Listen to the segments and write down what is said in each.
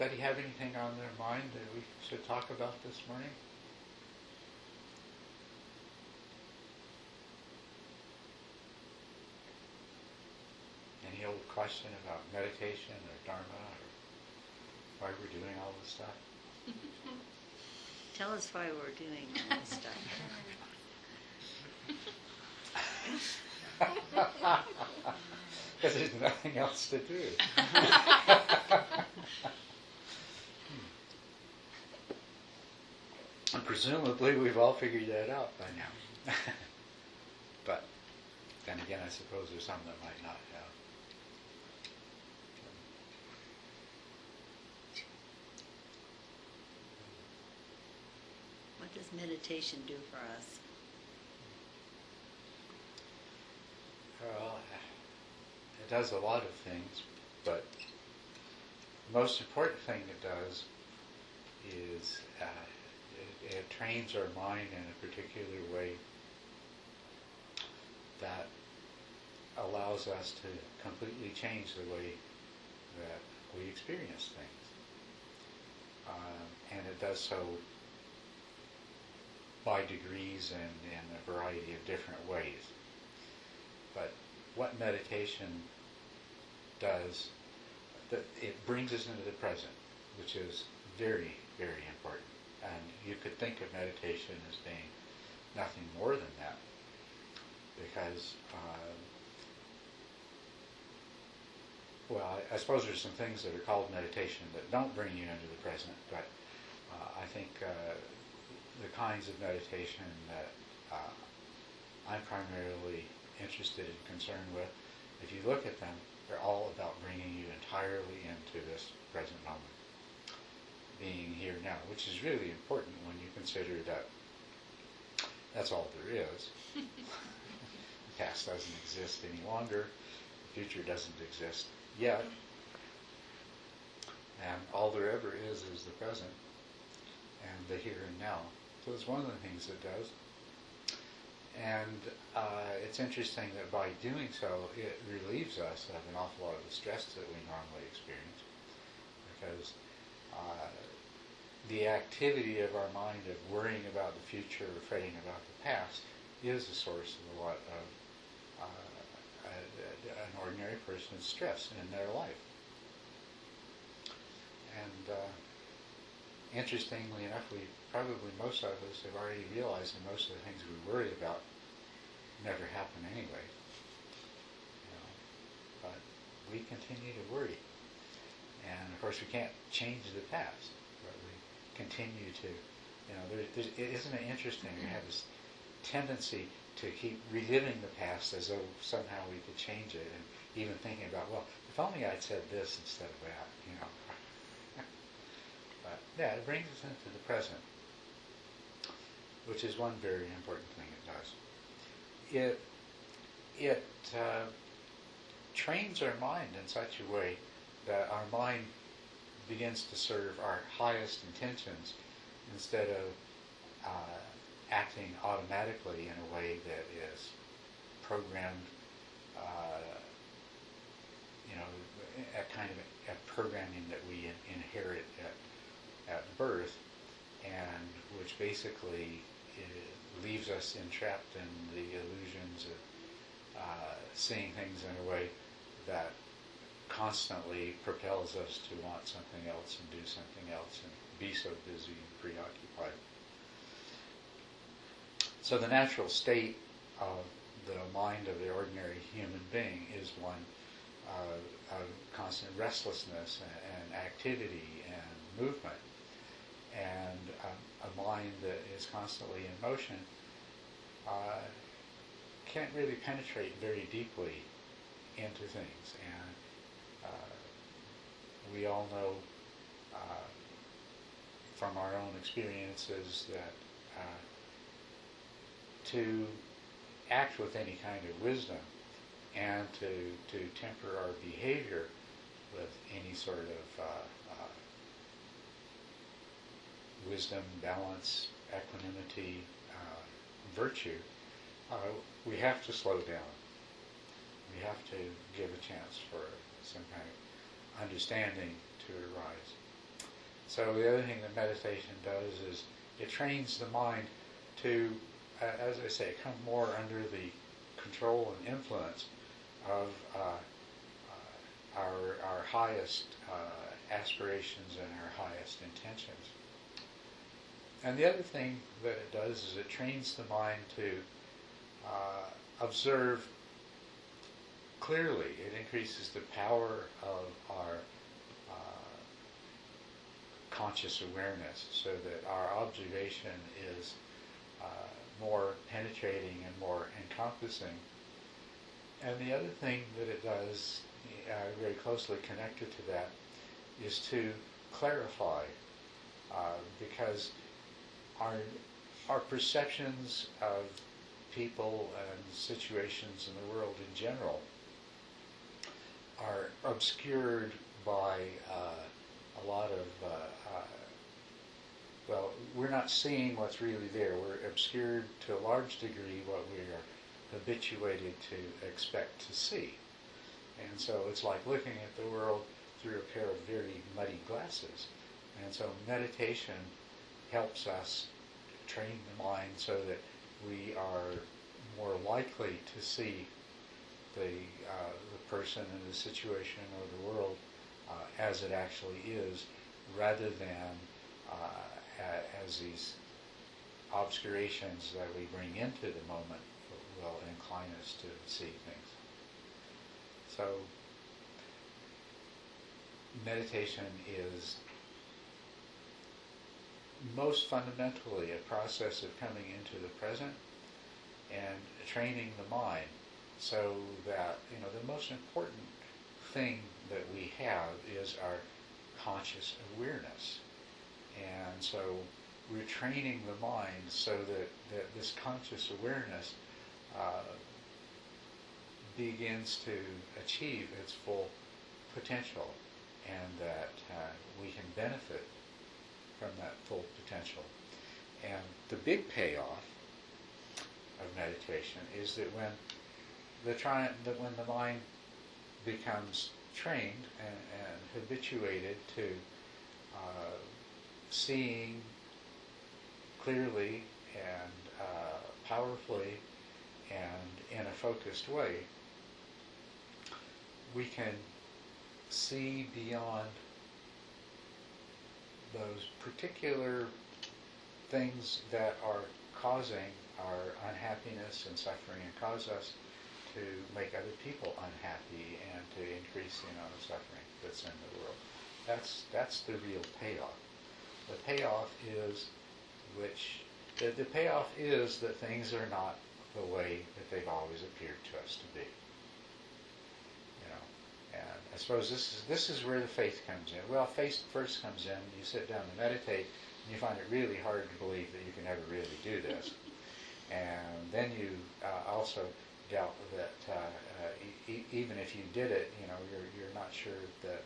anybody have anything on their mind that we should talk about this morning? Any old question about meditation or dharma or why we're doing all this stuff? Tell us why we're doing all this stuff. Because there's nothing else to do. And presumably we've all figured that out by now. But then again, I suppose there's some that might not have. What does meditation do for us? Well, it does a lot of things, but the most important thing it does is it trains our mind in a particular way that allows us to completely change the way that we experience things. And it does so by degrees and in a variety of different ways. But what meditation does, it brings us into the present, which is very, very important. And you could think of meditation as being nothing more than that, because, well, I suppose there's some things that are called meditation that don't bring you into the present, but I think the kinds of meditation that I'm primarily interested and concerned with, if you look at them, they're all about bringing you entirely into this present moment, being here now, which is really important when you consider that that's all there is. The past doesn't exist any longer, the future doesn't exist yet, and all there ever is the present and the here and now. So it's one of the things it does. And it's interesting that by doing so, it relieves us of an awful lot of the stress that we normally experience, because the activity of our mind of worrying about the future or fretting about the past is the source of a lot of an ordinary person's stress in their life. And interestingly enough, probably most of us have already realized that most of the things we worry about never happen anyway. But we continue to worry. And of course we can't change the past, but we continue to, isn't it interesting? We have this tendency to keep reliving the past as though somehow we could change it, and even thinking about, well, if only I'd said this instead of that, But yeah, it brings us into the present, which is one very important thing it does. It trains our mind in such a way that our mind begins to serve our highest intentions instead of acting automatically in a way that is programmed, a kind of a programming that we inherit at birth, and which basically leaves us entrapped in the illusions of seeing things in a way that constantly propels us to want something else and do something else and be so busy and preoccupied. So the natural state of the mind of the ordinary human being is one of constant restlessness and activity and movement. And a mind that is constantly in motion can't really penetrate very deeply into things. And we all know from our own experiences that to act with any kind of wisdom and to temper our behavior with any sort of wisdom, balance, equanimity, virtue, we have to slow down. We have to give a chance for some kind of understanding to arise. So the other thing that meditation does is it trains the mind to, as I say, come more under the control and influence of our highest aspirations and our highest intentions. And the other thing that it does is it trains the mind to observe clearly. It increases the power of our conscious awareness so that our observation is more penetrating and more encompassing. And the other thing that it does, very closely connected to that, is to clarify, because our perceptions of people and situations in the world in general are obscured by a lot of well, we're not seeing what's really there. We're obscured to a large degree what we are habituated to expect to see. And so it's like looking at the world through a pair of very muddy glasses. And so meditation helps us train the mind so that we are more likely to see the person and the situation or the world as it actually is, rather than as these obscurations that we bring into the moment will incline us to see things. So meditation is most fundamentally a process of coming into the present and training the mind so that, the most important thing that we have is our conscious awareness. And so we're training the mind so that this conscious awareness begins to achieve its full potential, and that we can benefit from that full potential. And the big payoff of meditation is that when the mind becomes trained and habituated to seeing clearly and powerfully and in a focused way, we can see beyond those particular things that are causing our unhappiness and suffering and cause us to make other people unhappy and to increase the suffering that's in the world. That's the real payoff. The payoff is the payoff is that things are not the way that they've always appeared to us to be. And I suppose this is where the faith comes in. Well, faith first comes in. You sit down and meditate, and you find it really hard to believe that you can ever really do this. And then you also doubt that even if you did it, you're not sure that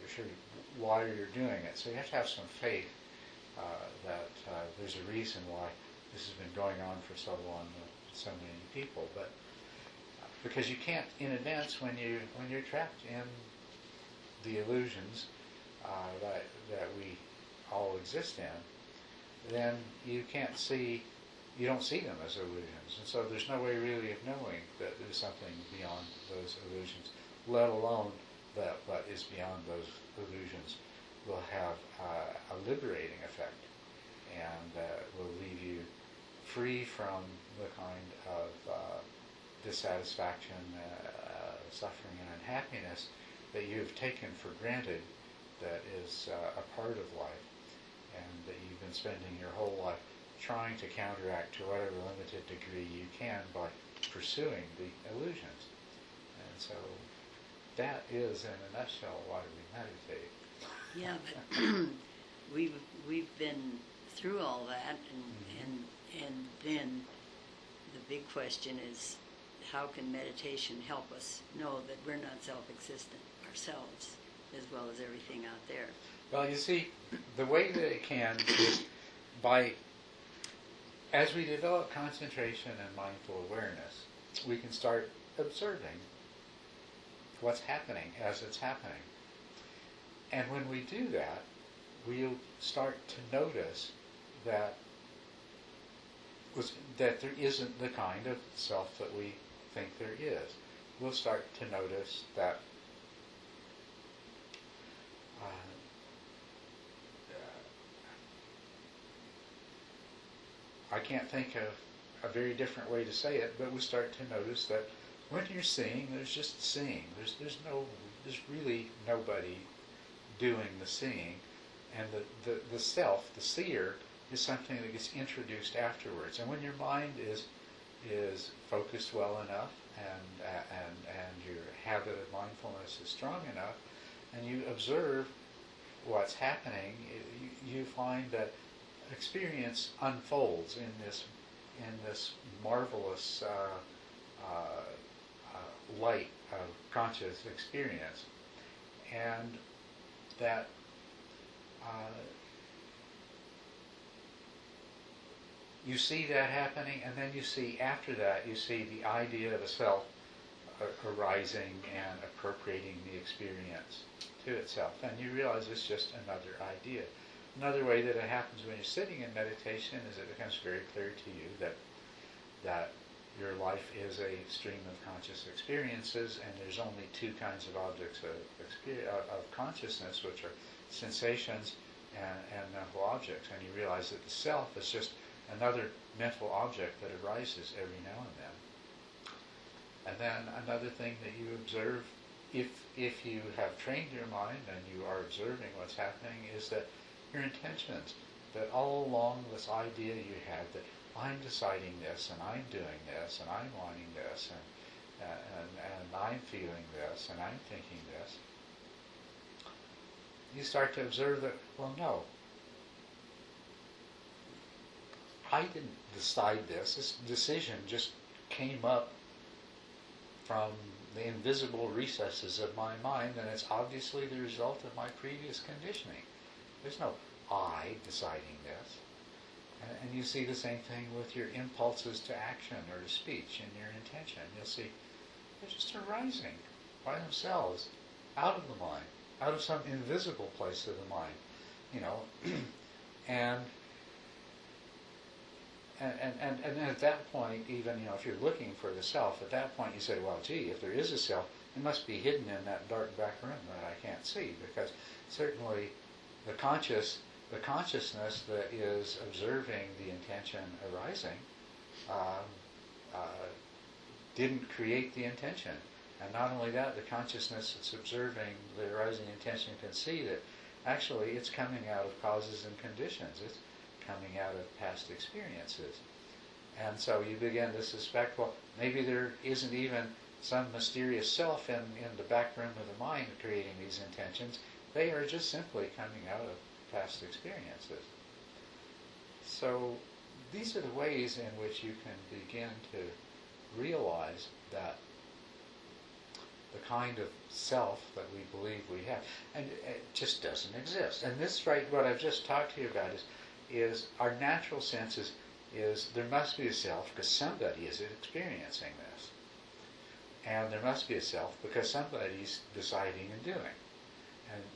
you're sure why you're doing it. So you have to have some faith that there's a reason why this has been going on for so long with so many people. But because you can't in advance when you're trapped in the illusions that we all exist in, then you don't see them as illusions, and so there's no way really of knowing that there's something beyond those illusions, let alone that what is beyond those illusions will have a liberating effect and will leave you free from the kind of dissatisfaction, suffering, and unhappiness that you've taken for granted that is a part of life, and that you've been spending your whole life trying to counteract to whatever limited degree you can by pursuing the illusions. And so that is, in a nutshell, why we meditate. Yeah, but we've been through all that, and then the big question is, how can meditation help us know that we're not self-existent ourselves, as well as everything out there? Well, you see, the way that it can is by, as we develop concentration and mindful awareness, we can start observing what's happening as it's happening. And when we do that, we'll start to notice that that there isn't the kind of self that we think there is. We'll start to notice that I can't think of a very different way to say it, but we start to notice that when you're seeing, there's just seeing. There's really nobody doing the seeing, and the self, the seer, is something that gets introduced afterwards. And when your mind is focused well enough, and your habit of mindfulness is strong enough, and you observe what's happening, you find that experience unfolds in this marvelous light of conscious experience, and that you see that happening, and then you see after that, you see the idea of a self arising and appropriating the experience to itself, and you realize it's just another idea. Another way that it happens when you're sitting in meditation is it becomes very clear to you that your life is a stream of conscious experiences, and there's only two kinds of objects of consciousness, which are sensations and mental objects. And you realize that the self is just another mental object that arises every now and then. And then another thing that you observe, if you have trained your mind and you are observing what's happening, is that your intentions, that all along this idea you have that I'm deciding this, and I'm doing this, and I'm wanting this, and I'm feeling this, and I'm thinking this, you start to observe that, well, no, I didn't decide this. This decision just came up from the invisible recesses of my mind, and it's obviously the result of my previous conditioning. There's no I deciding this. And you see the same thing with your impulses to action or to speech and your intention. You'll see they're just arising by themselves out of the mind, out of some invisible place of the mind, and at that point, even if you're looking for the self, at that point you say, well, gee, if there is a self, it must be hidden in that dark back room that I can't see, because certainly the consciousness that is observing the intention arising didn't create the intention. And not only that, the consciousness that's observing the arising intention can see that actually it's coming out of causes and conditions. It's coming out of past experiences. And so you begin to suspect, well, maybe there isn't even some mysterious self in the back room of the mind creating these intentions. They are just simply coming out of past experiences. So these are the ways in which you can begin to realize that the kind of self that we believe we have, and it just doesn't exist. And this, right, what I've just talked to you about is our natural sense is there must be a self because somebody is experiencing this. And there must be a self because somebody's deciding and doing.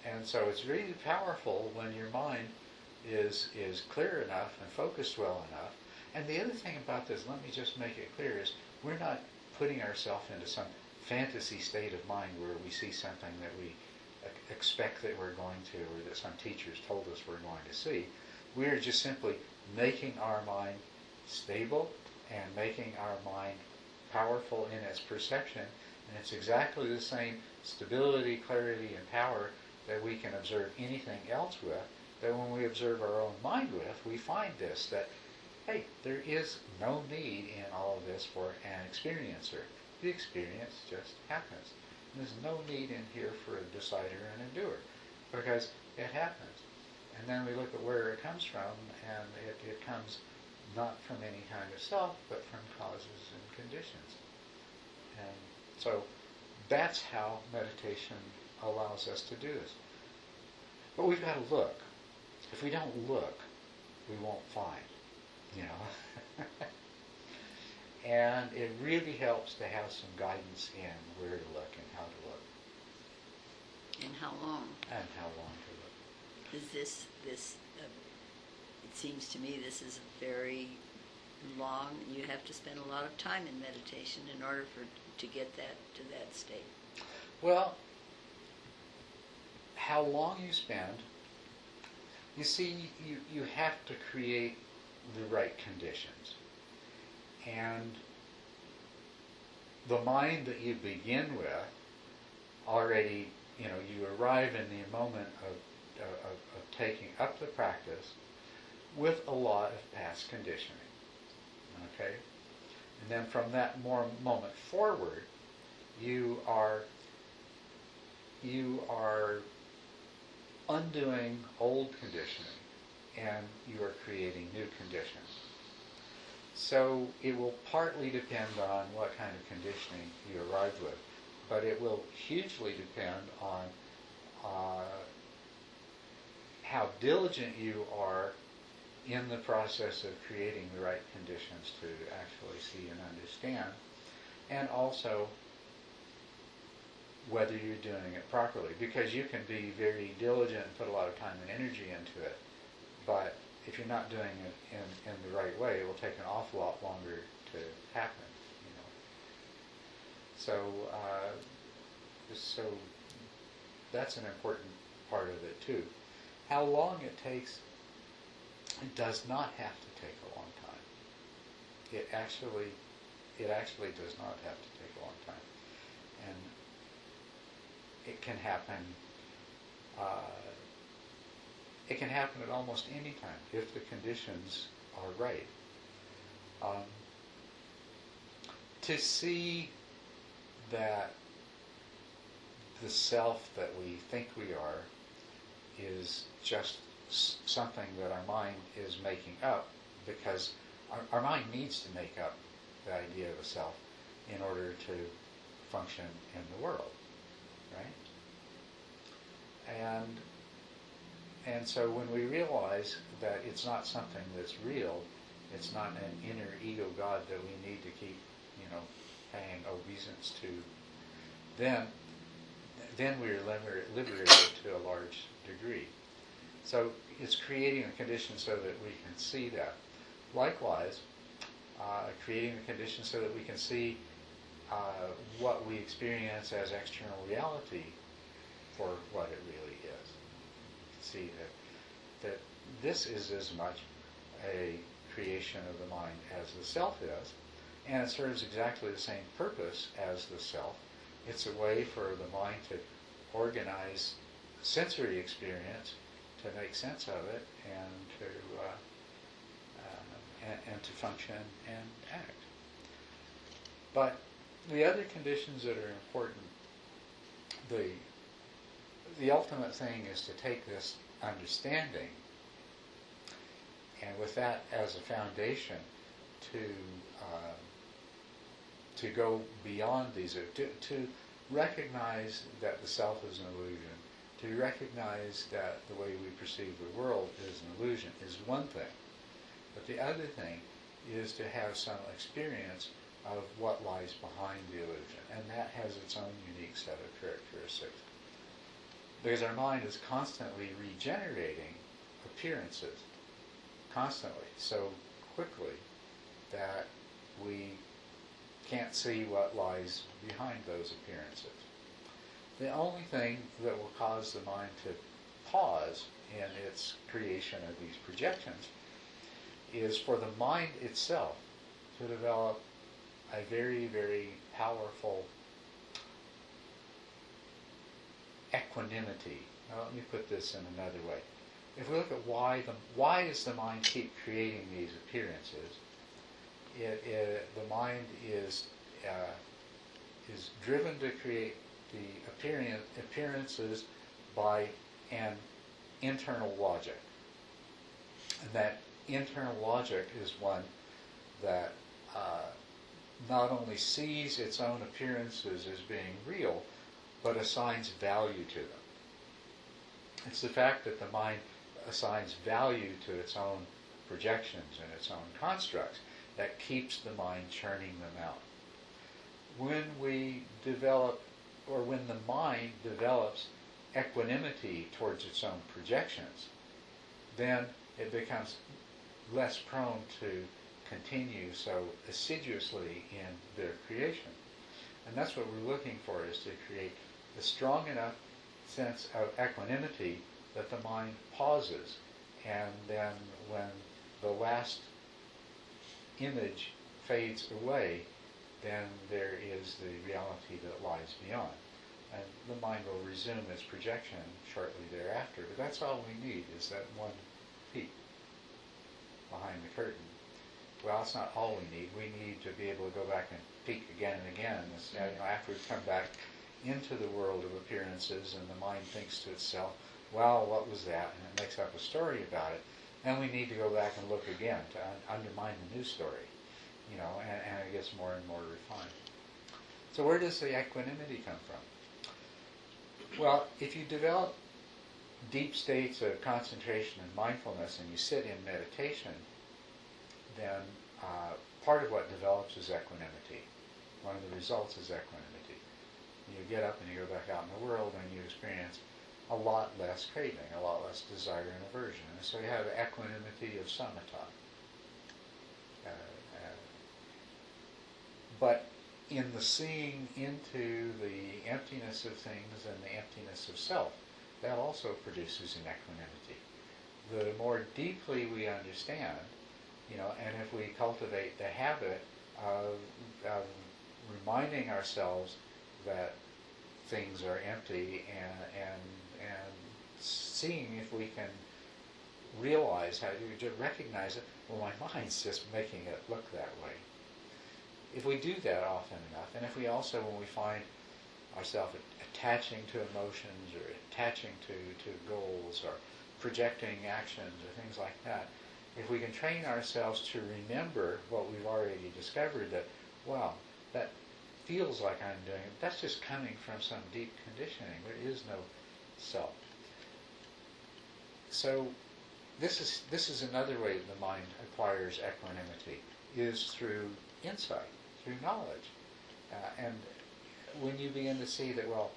And so it's really powerful when your mind is clear enough and focused well enough. And the other thing about this, let me just make it clear, is we're not putting ourselves into some fantasy state of mind where we see something that we expect that we're going to, or that some teachers told us we're going to see. We are just simply making our mind stable and making our mind powerful in its perception. And it's exactly the same stability, clarity, and power that we can observe anything else with, that when we observe our own mind with, we find this, that, hey, there is no need in all of this for an experiencer. The experience just happens. And there's no need in here for a decider and a doer, because it happens. And then we look at where it comes from, and it comes not from any kind of self, but from causes and conditions. And so that's how meditation allows us to do this. But we've got to look. If we don't look, we won't find, And it really helps to have some guidance in where to look and how to look. And how long? And how long to look. Is this, it seems to me this is a very long, you have to spend a lot of time in meditation in order to get that to that state. Well, how long you spend, you see, you have to create the right conditions. And the mind that you begin with already, you arrive in the moment of taking up the practice with a lot of past conditioning. Okay? And then from that moment forward, you are undoing old conditioning and you are creating new conditions. So it will partly depend on what kind of conditioning you arrive with, but it will hugely depend on how diligent you are in the process of creating the right conditions to actually see and understand, and also whether you're doing it properly. Because you can be very diligent and put a lot of time and energy into it, but if you're not doing it in the right way, it will take an awful lot longer to happen. So that's an important part of it too. How long it takes, it does not have to take a long time. It actually does not have to take a long time, and it can happen. It can happen at almost any time if the conditions are right. To see that the self that we think we are is just something that our mind is making up, because our mind needs to make up the idea of a self in order to function in the world, right? And so when we realize that it's not something that's real, it's not an inner ego God that we need to keep, paying obeisance to, then we're liberated to a large degree. So it's creating a condition so that we can see that. Likewise, creating the condition so that we can see what we experience as external reality for what it really is. See that this is as much a creation of the mind as the self is, and it serves exactly the same purpose as the self. It's a way for the mind to organize sensory experience, to make sense of it, and to function and act. But the other conditions that are important, the ultimate thing is to take this understanding, and with that as a foundation, to go beyond these, to recognize that the self is an illusion, to recognize that the way we perceive the world is an illusion is one thing. But the other thing is to have some experience of what lies behind the illusion, and that has its own unique set of characteristics. Because our mind is constantly regenerating appearances, constantly, so quickly that we can't see what lies behind those appearances. The only thing that will cause the mind to pause in its creation of these projections is for the mind itself to develop a very, very powerful equanimity. Now let me put this in another way. If we look at why does the mind keep creating these appearances, the mind is driven to create the appearances by an internal logic. And that internal logic is one that not only sees its own appearances as being real, but assigns value to them. It's the fact that the mind assigns value to its own projections and its own constructs that keeps the mind churning them out. When we develop, or when the mind develops equanimity towards its own projections, then it becomes less prone to continue so assiduously in their creation. And that's what we're looking for, is to create a strong enough sense of equanimity that the mind pauses, and then when the last image fades away, then there is the reality that lies beyond. And the mind will resume its projection shortly thereafter. But that's all we need, is that one peek behind the curtain. Well, it's not all we need. We need to be able to go back and peek again and again. After we've come back into the world of appearances and the mind thinks to itself, well, what was that? And it makes up a story about it. Then we need to go back and look again to undermine the new story, and it gets more and more refined. So where does the equanimity come from? Well, if you develop deep states of concentration and mindfulness and you sit in meditation, then part of what develops is equanimity. One of the results is equanimity. You get up and you go back out in the world and you experience a lot less craving, a lot less desire and aversion. And so you have equanimity of samatha. But in the seeing into the emptiness of things and the emptiness of self, that also produces an equanimity. The more deeply we understand, and if we cultivate the habit of reminding ourselves that things are empty and seeing if we can realize how to recognize it, well, my mind's just making it look that way. If we do that often enough, and if we also, when we find ourselves attaching to emotions or attaching to goals or projecting actions or things like that, if we can train ourselves to remember what we've already discovered, that, wow, that feels like I'm doing it, that's just coming from some deep conditioning. There is no self. So this is another way the mind acquires equanimity, is through insight, through knowledge. And when you begin to see that, well,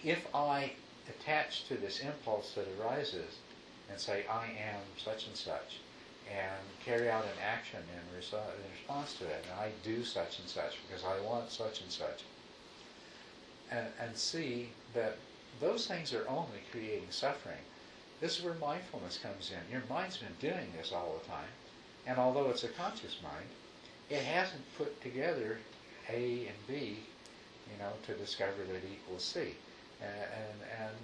if I attach to this impulse that arises and say, I am such and such, and carry out an action in response to it, and I do such and such because I want such and such, and see that those things are only creating suffering. This is where mindfulness comes in. Your mind's been doing this all the time, and although it's a conscious mind, it hasn't put together A and B, to discover that equals C. And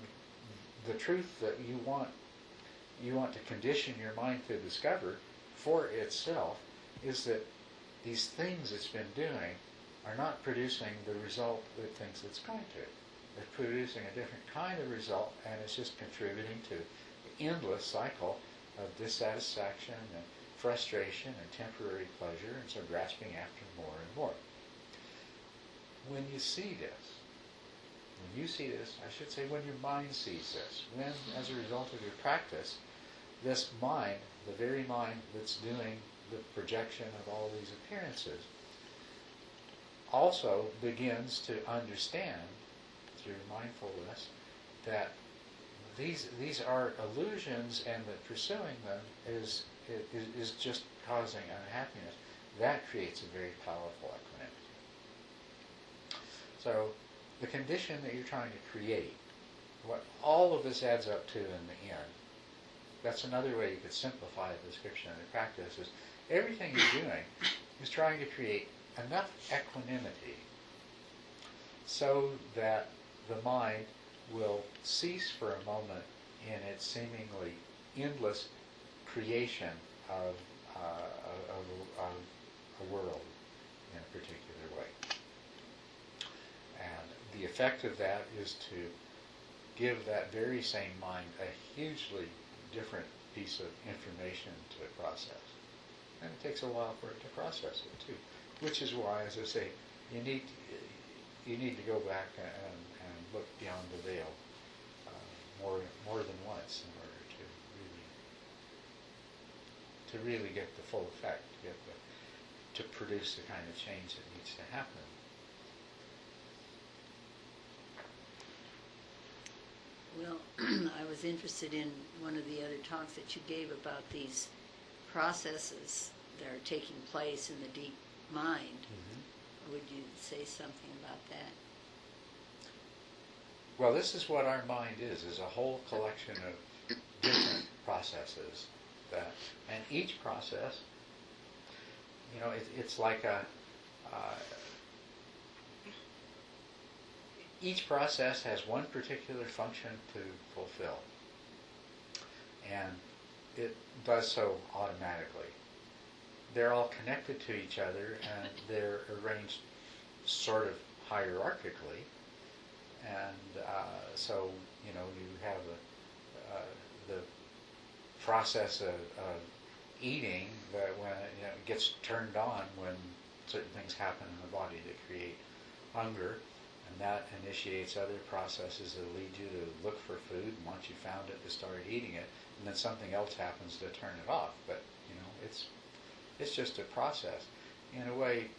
the truth that you want to condition your mind to discover for itself is that these things it's been doing are not producing the result that it thinks it's going to. They're producing a different kind of result, and it's just contributing to the endless cycle of dissatisfaction and frustration and temporary pleasure, and so grasping after more and more. When you see this, I should say when your mind sees this, when, as a result of your practice, this mind, the very mind that's doing the projection of all these appearances, also begins to understand through mindfulness that these are illusions, and that pursuing them is just causing unhappiness. That creates a very powerful equanimity. So the condition that you're trying to create, what all of this adds up to in the end, that's another way you could simplify the description of the practice, is everything you're doing is trying to create enough equanimity so that the mind will cease for a moment in its seemingly endless creation of a world in a particular way. And the effect of that is to give that very same mind a hugely different piece of information to process. And it takes a while for it to process it too. Which is why, as I say, you need to go back and look beyond the veil more than once in order to really get the full effect, to produce the kind of change that needs to happen. was interested in one of the other talks that you gave about these processes that are taking place in the deep mind. Would you say something about that? Well, this is what our mind is a whole collection of different processes and each process, it's like each process has one particular function to fulfill, and it does so automatically. They're all connected to each other, and they're arranged sort of hierarchically, and so you have the process of eating that when it gets turned on when certain things happen in the body that create hunger, and that initiates other processes that lead you to look for food, and once you found it, to start eating it, and then something else happens to turn it off. But it's just a process. In a way,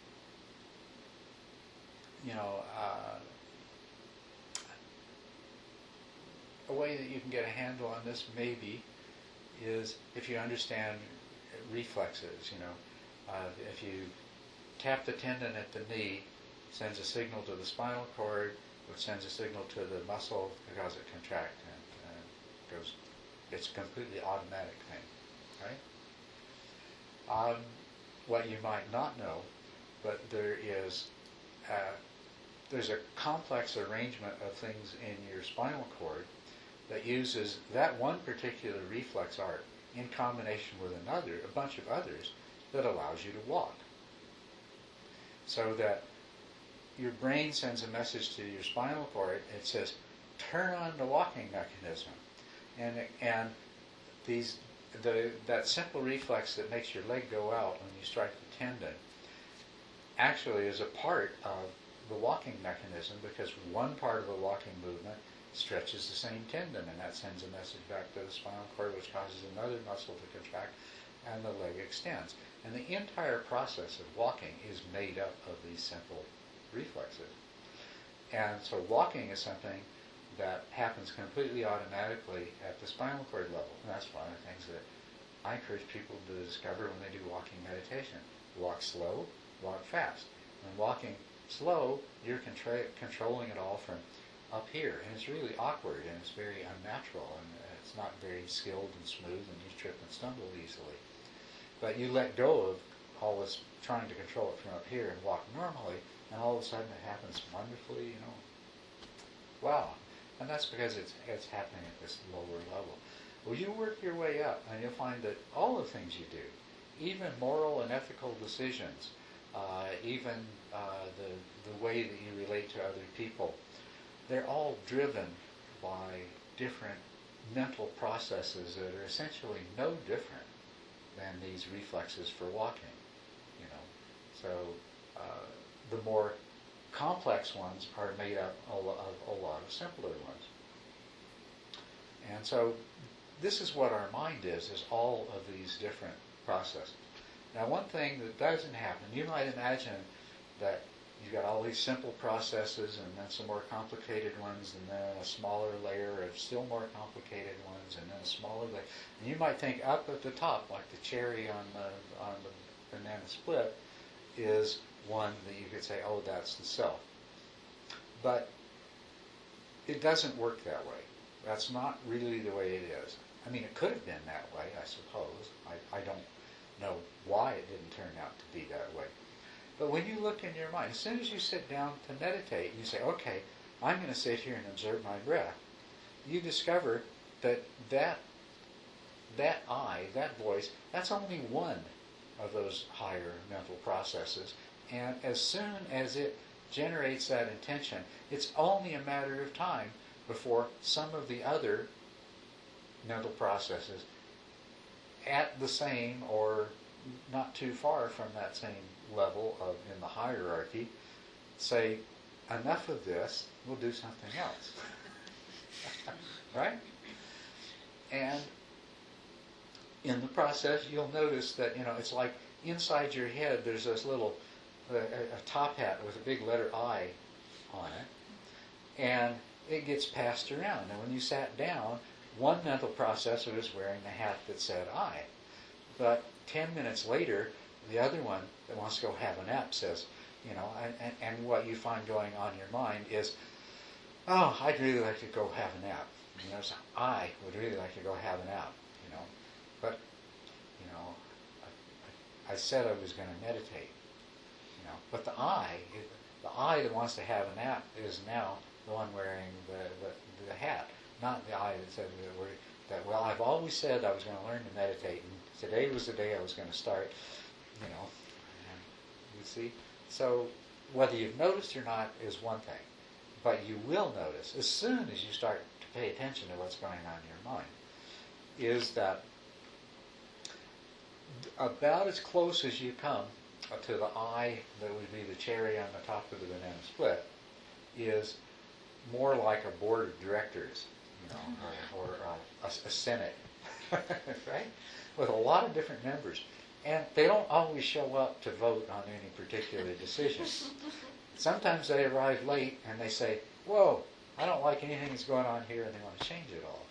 a way that you can get a handle on this maybe is if you understand reflexes. If you tap the tendon at the knee, it sends a signal to the spinal cord, which sends a signal to the muscle to cause it contract, and goes. It's a completely automatic thing, right? What you might not know, but there's a complex arrangement of things in your spinal cord that uses that one particular reflex arc in combination with a bunch of others, that allows you to walk. So that your brain sends a message to your spinal cord. It says, turn on the walking mechanism. And that simple reflex that makes your leg go out when you strike the tendon actually is a part of the walking mechanism, because one part of the walking movement stretches the same tendon, and that sends a message back to the spinal cord, which causes another muscle to contract, and the leg extends. And the entire process of walking is made up of these simple reflexes. And so walking is something that happens completely automatically at the spinal cord level. And that's one of the things that I encourage people to discover when they do walking meditation. Walk slow, walk fast. When walking slow, you're controlling it all from up here, and it's really awkward, and it's very unnatural, and it's not very skilled and smooth, and you trip and stumble easily. But you let go of all this trying to control it from up here and walk normally, and all of a sudden it happens wonderfully, Wow. And that's because it's happening at this lower level. Well, you work your way up, and you'll find that all the things you do, even moral and ethical decisions, even the way that you relate to other people, they're all driven by different mental processes that are essentially no different than these reflexes for walking. So the more complex ones are made up of a lot of simpler ones. And so this is what our mind is all of these different processes. Now, one thing that doesn't happen, you might imagine that you've got all these simple processes and then some more complicated ones, and then a smaller layer of still more complicated ones, and then a smaller layer. And you might think up at the top, like the cherry on the banana split, is one that you could say, oh, that's the self. But it doesn't work that way. That's not really the way it is. I mean, it could have been that way, I suppose. I don't know why it didn't turn out to be that way. But when you look in your mind, as soon as you sit down to meditate, you say, okay, I'm going to sit here and observe my breath. You discover that I, that voice, that's only one of those higher mental processes. And as soon as it generates that intention, it's only a matter of time before some of the other mental processes at the same or not too far from that same level of in the hierarchy say, enough of this, we'll do something else. Right? And in the process, you'll notice that, it's like inside your head there's this little a top hat with a big letter I on it, and it gets passed around. And when you sat down, one mental processor is wearing the hat that said I. But 10 minutes later, the other one that wants to go have a nap says, and what you find going on in your mind is, oh, I'd really like to go have a nap. So I would really like to go have a nap, But, I said I was going to meditate, But the I that wants to have a nap is now the one wearing the hat, not the I that said well, I've always said I was going to learn to meditate, and today was the day I was going to start, and you see? So whether you've noticed or not is one thing, but you will notice as soon as you start to pay attention to what's going on in your mind, is that about as close as you come to the I that would be the cherry on the top of the banana split is more like a board of directors, or a senate, right? With a lot of different members. And they don't always show up to vote on any particular decision. Sometimes they arrive late and they say, whoa, I don't like anything that's going on here, and they want to change it all,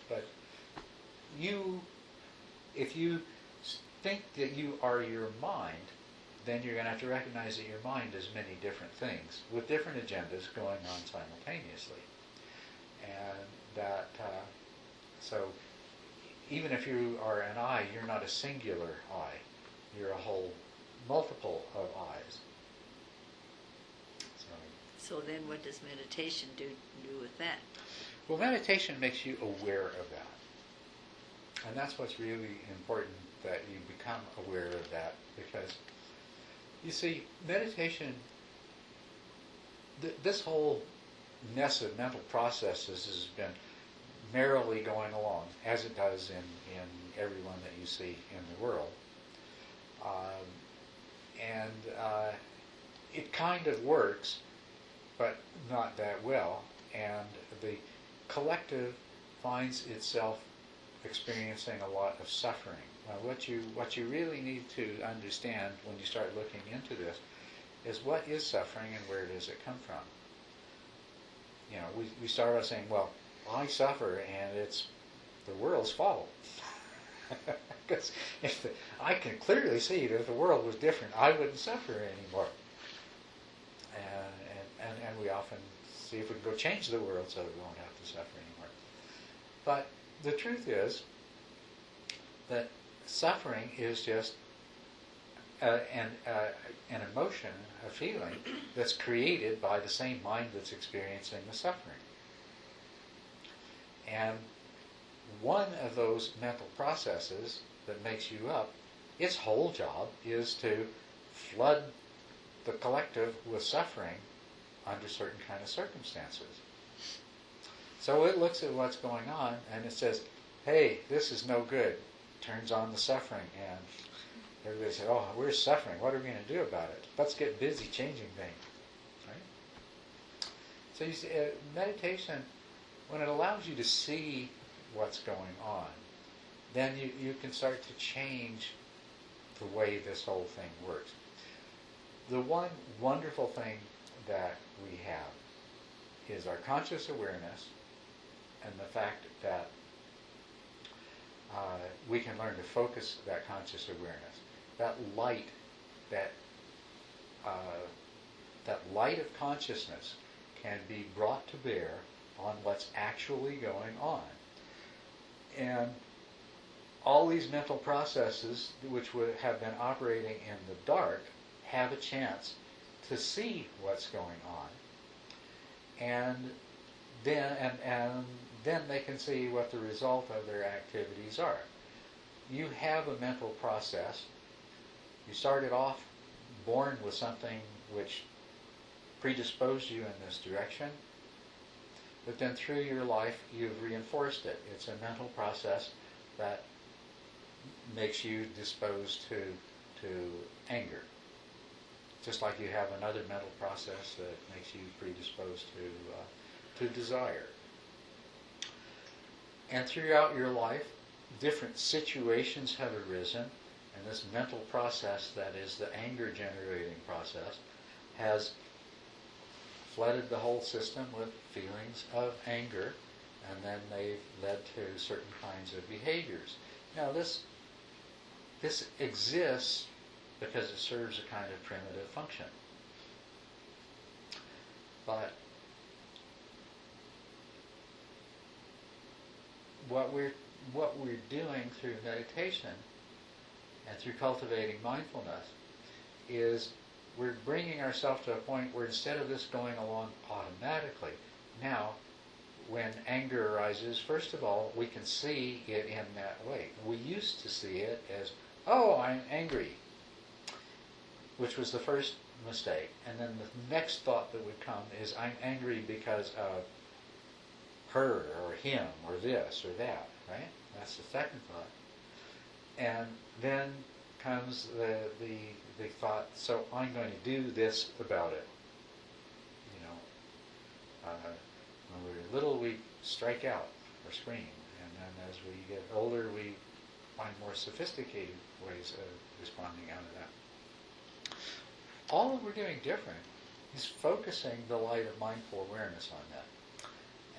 But if you think that you are your mind, then you're going to have to recognize that your mind is many different things with different agendas going on simultaneously. And that, so even if you are an I, you're not a singular I. You're a whole multiple of I's. So then what does meditation do with that? Well, meditation makes you aware of that. And that's what's really important, that you become aware of that, because you see, meditation, this whole mess of mental processes has been merrily going along, as it does in everyone that you see in the world. It kind of works, but not that well. And the collective finds itself experiencing a lot of suffering. Now, what you really need to understand when you start looking into this is what is suffering and where does it come from. We start by saying, well, I suffer and it's the world's fault. Because I can clearly see that if the world was different, I wouldn't suffer anymore. And we often see if we can go change the world so that we won't have to suffer anymore. But the truth is that suffering is just an emotion, a feeling that's created by the same mind that's experiencing the suffering. And one of those mental processes that makes you up, its whole job is to flood the collective with suffering under certain kind of circumstances. So it looks at what's going on and it says, hey, this is no good. Turns on the suffering, and everybody says, oh, we're suffering. What are we going to do about it? Let's get busy changing things. Right? So you see, meditation, when it allows you to see what's going on, then you can start to change the way this whole thing works. The one wonderful thing that we have is our conscious awareness and the fact that we can learn to focus that conscious awareness. That light, that light of consciousness can be brought to bear on what's actually going on. And all these mental processes which would have been operating in the dark have a chance to see what's going on. And then they can see what the result of their activities are. You have a mental process. You started off born with something which predisposed you in this direction, but then through your life you've reinforced it. It's a mental process that makes you disposed to anger. Just like you have another mental process that makes you predisposed to desire. And throughout your life, different situations have arisen, and this mental process, that is the anger-generating process, has flooded the whole system with feelings of anger, and then they've led to certain kinds of behaviors. Now this exists because it serves a kind of primitive function. But what we're doing through meditation and through cultivating mindfulness is we're bringing ourselves to a point where instead of this going along automatically, now when anger arises, first of all, we can see it in that way. We used to see it as, oh, I'm angry, which was the first mistake. And then the next thought that would come is, I'm angry because of her or him or this or that, right? That's the second thought. And then comes the thought, so I'm going to do this about it. You know, when we're little, we strike out or scream, and then as we get older, we find more sophisticated ways of responding out of that. All that we're doing different is focusing the light of mindful awareness on that.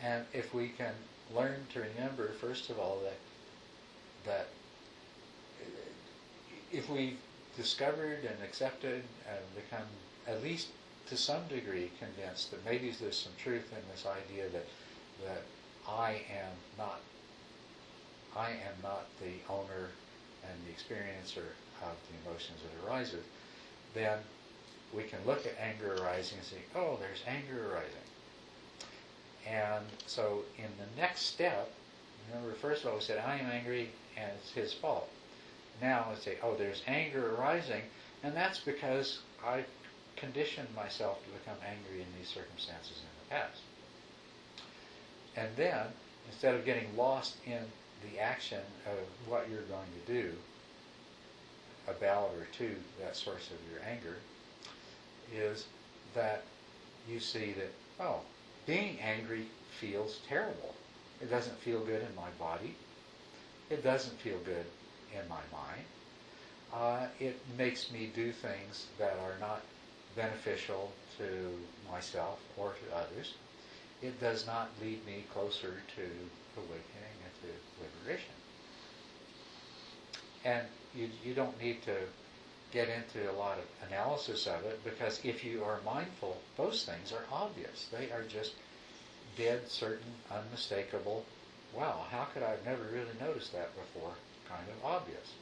And if we can learn to remember, first of all, that if we've discovered and accepted and become at least to some degree convinced that maybe there's some truth in this idea that I am not the owner and the experiencer of the emotions that arises, then we can look at anger arising and say, oh, there's anger arising. And so in the next step, remember, first of all, we said, I am angry and it's his fault. Now let's say, oh, there's anger arising, and that's because I've conditioned myself to become angry in these circumstances in the past. And then, instead of getting lost in the action of what you're going to do about or to that source of your anger, is that you see that, oh, being angry feels terrible. It doesn't feel good in my body. It doesn't feel good in my mind. It makes me do things that are not beneficial to myself or to others. It does not lead me closer to awakening and to liberation. And you don't need to get into a lot of analysis of it, because if you are mindful, those things are obvious. They are just dead, certain, unmistakable, wow, how could I have never really noticed that before, kind of obvious.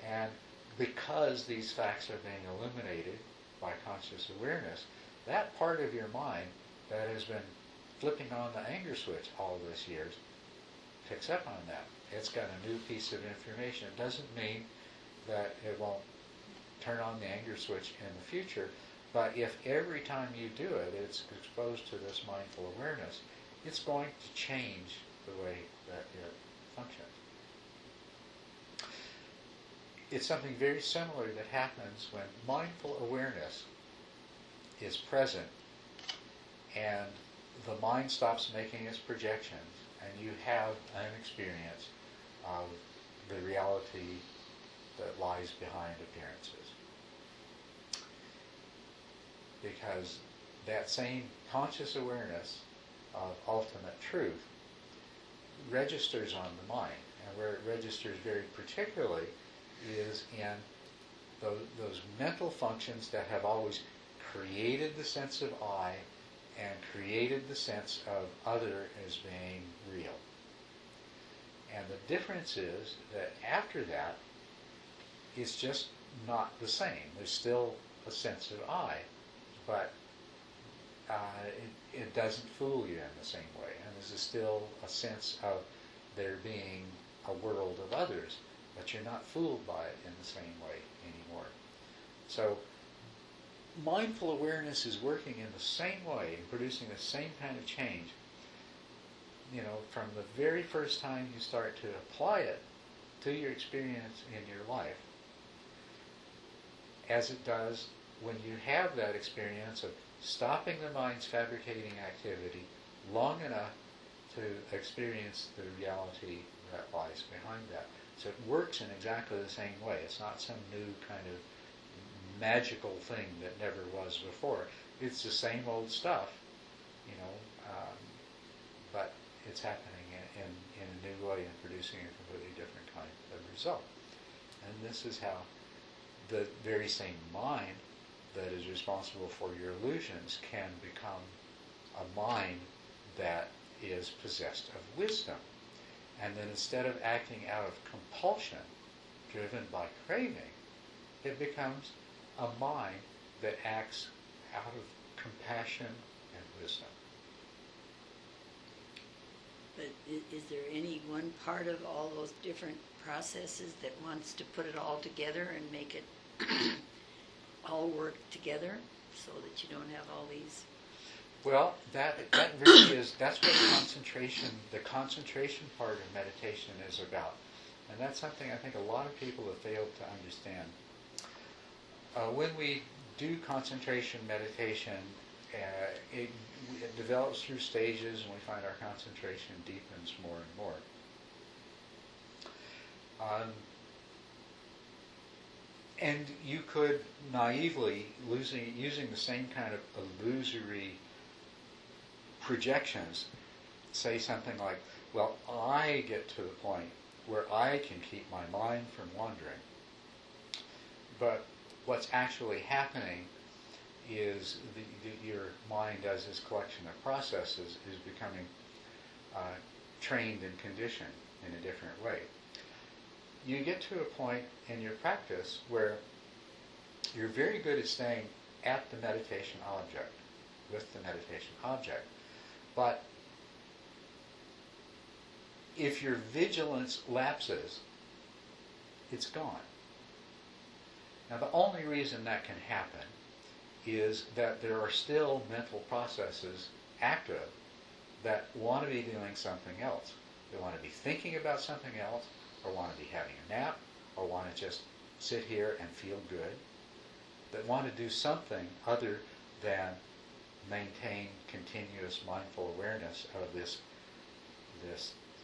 And because these facts are being illuminated by conscious awareness, that part of your mind that has been flipping on the anger switch all these years picks up on that. It's got a new piece of information. It doesn't mean that it won't turn on the anger switch in the future, but if every time you do it, it's exposed to this mindful awareness, it's going to change the way that it functions. It's something very similar that happens when mindful awareness is present and the mind stops making its projections and you have an experience of the reality that lies behind appearances. Because that same conscious awareness of ultimate truth registers on the mind, and where it registers very particularly is in those mental functions that have always created the sense of I and created the sense of other as being real. And the difference is that after that, it's just not the same. There's still a sense of I, but it doesn't fool you in the same way. And there's still a sense of there being a world of others, but you're not fooled by it in the same way anymore. So mindful awareness is working in the same way and producing the same kind of change, from the very first time you start to apply it to your experience in your life, as it does when you have that experience of stopping the mind's fabricating activity long enough to experience the reality that lies behind that. So it works in exactly the same way. It's not some new kind of magical thing that never was before. It's the same old stuff, but it's happening in a new way and producing a completely different kind of result. And this is how the very same mind that is responsible for your illusions can become a mind that is possessed of wisdom. And then instead of acting out of compulsion, driven by craving, it becomes a mind that acts out of compassion and wisdom. But is there any one part of all those different processes that wants to put it all together and make it all work together so that you don't have all these? Well, that really is, that's what the concentration part of meditation is about. And that's something I think a lot of people have failed to understand. When we do concentration meditation, it develops through stages, and we find our concentration deepens more and more. And you could naively, using the same kind of illusory projections, say something like, well, I get to the point where I can keep my mind from wandering. But what's actually happening is your mind, as this collection of processes, is becoming trained and conditioned in a different way. You get to a point in your practice where you're very good at staying at the meditation object, with the meditation object. But if your vigilance lapses, it's gone. Now, the only reason that can happen is that there are still mental processes active that want to be doing something else. They want to be thinking about something else, or want to be having a nap, or want to just sit here and feel good, that want to do something other than maintain continuous mindful awareness of this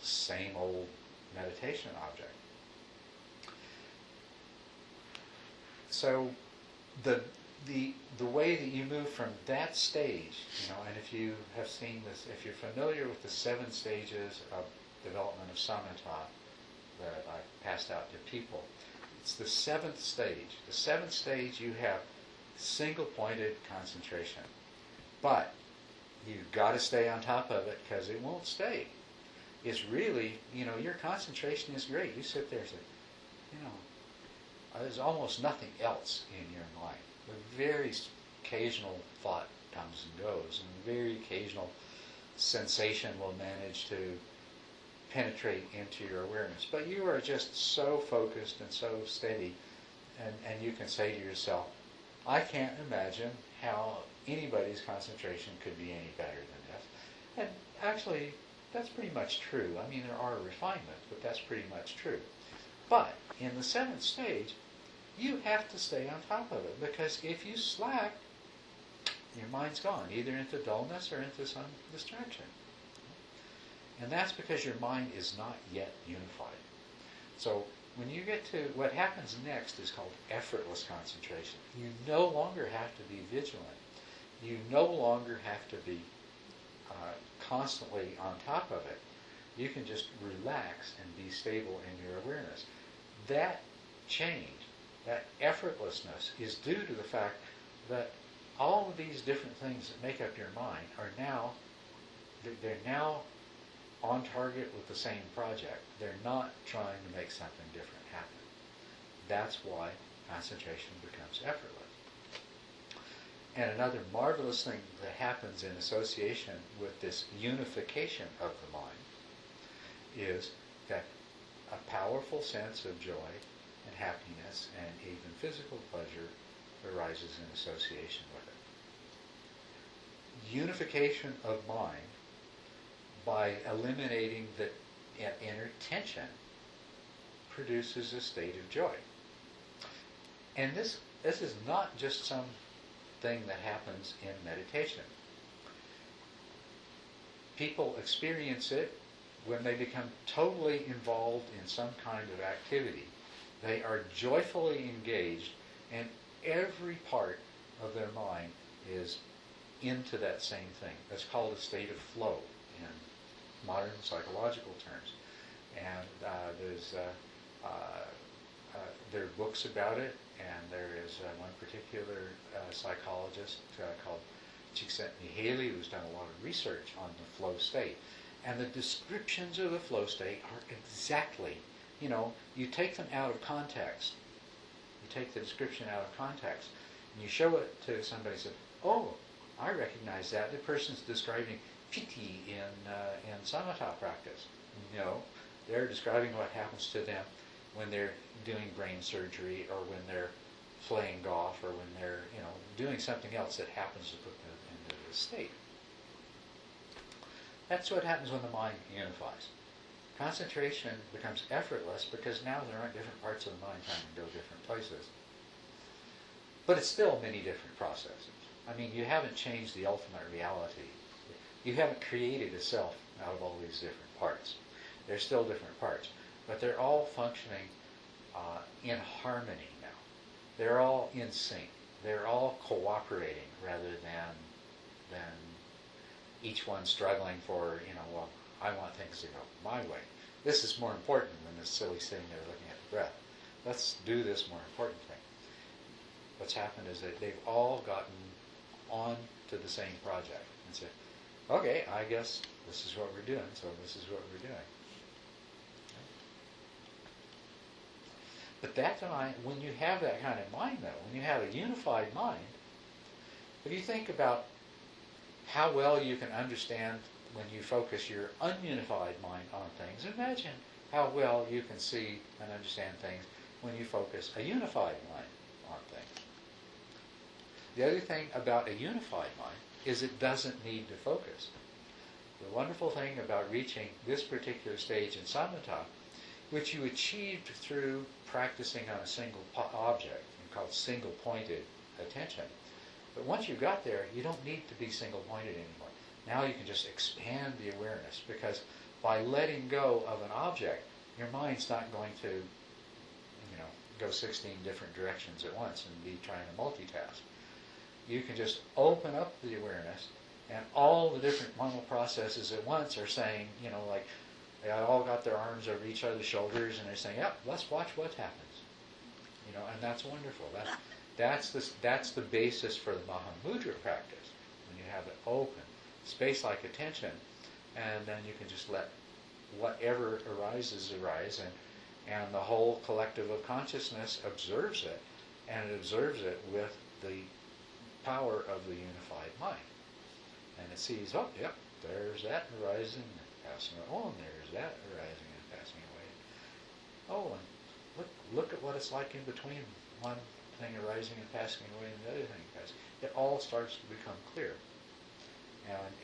same old meditation object. So the way that you move from that stage, and if you have seen this, if you're familiar with the 7 stages of development of samatha that I've passed out to people, it's the 7th stage. The 7th stage, you have single-pointed concentration. But you've got to stay on top of it, because it won't stay. It's really, your concentration is great. You sit there and say, there's almost nothing else in your mind. A very occasional thought comes and goes, and a very occasional sensation will manage to penetrate into your awareness. But you are just so focused and so steady, and you can say to yourself, I can't imagine how anybody's concentration could be any better than this. And actually, that's pretty much true. I mean, there are refinements, but that's pretty much true. But in the 7th stage, you have to stay on top of it, because if you slack, your mind's gone, either into dullness or into some distraction. And that's because your mind is not yet unified. So when you get to what happens next is called effortless concentration. You no longer have to be vigilant. You no longer have to be constantly on top of it. You can just relax and be stable in your awareness. That change, that effortlessness, is due to the fact that all of these different things that make up your mind are now, they're now on target with the same project. They're not trying to make something different happen. That's why concentration becomes effortless. And another marvelous thing that happens in association with this unification of the mind is that a powerful sense of joy and happiness and even physical pleasure arises in association with it. Unification of mind, by eliminating the inner tension, produces a state of joy. And this is not just some thing that happens in meditation. People experience it when they become totally involved in some kind of activity. They are joyfully engaged, and every part of their mind is into that same thing. That's called a state of flow modern psychological terms. And there are books about it, and there is one particular psychologist called Csikszentmihalyi who's done a lot of research on the flow state. And the descriptions of the flow state are exactly, you take them out of context. You take the description out of context, and you show it to somebody and say, oh, I recognize that. The person's describing piti in samatha practice. No, they're describing what happens to them when they're doing brain surgery, or when they're playing golf, or when they're doing something else that happens to put them into this state. That's what happens when the mind unifies. Concentration becomes effortless because now there aren't different parts of the mind trying to go different places. But it's still many different processes. I mean, you haven't changed the ultimate reality. You haven't created a self out of all these different parts. They're still different parts, but they're all functioning in harmony now. They're all in sync. They're all cooperating rather than each one struggling for, well, I want things to go my way. This is more important than this silly sitting there looking at the breath. Let's do this more important thing. What's happened is that they've all gotten on to the same project and said, okay, I guess this is what we're doing, so this is what we're doing. But that mind, when you have that kind of mind, though, when you have a unified mind, if you think about how well you can understand when you focus your ununified mind on things, imagine how well you can see and understand things when you focus a unified mind on things. The other thing about a unified mind is it doesn't need to focus. The wonderful thing about reaching this particular stage in samatha, which you achieved through practicing on a single object, called single-pointed attention. But once you got there, you don't need to be single-pointed anymore. Now you can just expand the awareness, because by letting go of an object, your mind's not going to, go 16 different directions at once and be trying to multitask. You can just open up the awareness, and all the different mental processes at once are saying, like, they all got their arms over each other's shoulders, and they're saying, yep, let's watch what happens. And that's wonderful. That's the basis for the Mahamudra practice. When you have it open, space-like attention, and then you can just let whatever arises arise, and the whole collective of consciousness observes it, and it observes it with the power of the unified mind. And it sees, oh, yep, there's that arising and passing away. Oh, and there's that arising and passing away. Oh, and look at what it's like in between one thing arising and passing away and the other thing passing. It all starts to become clear.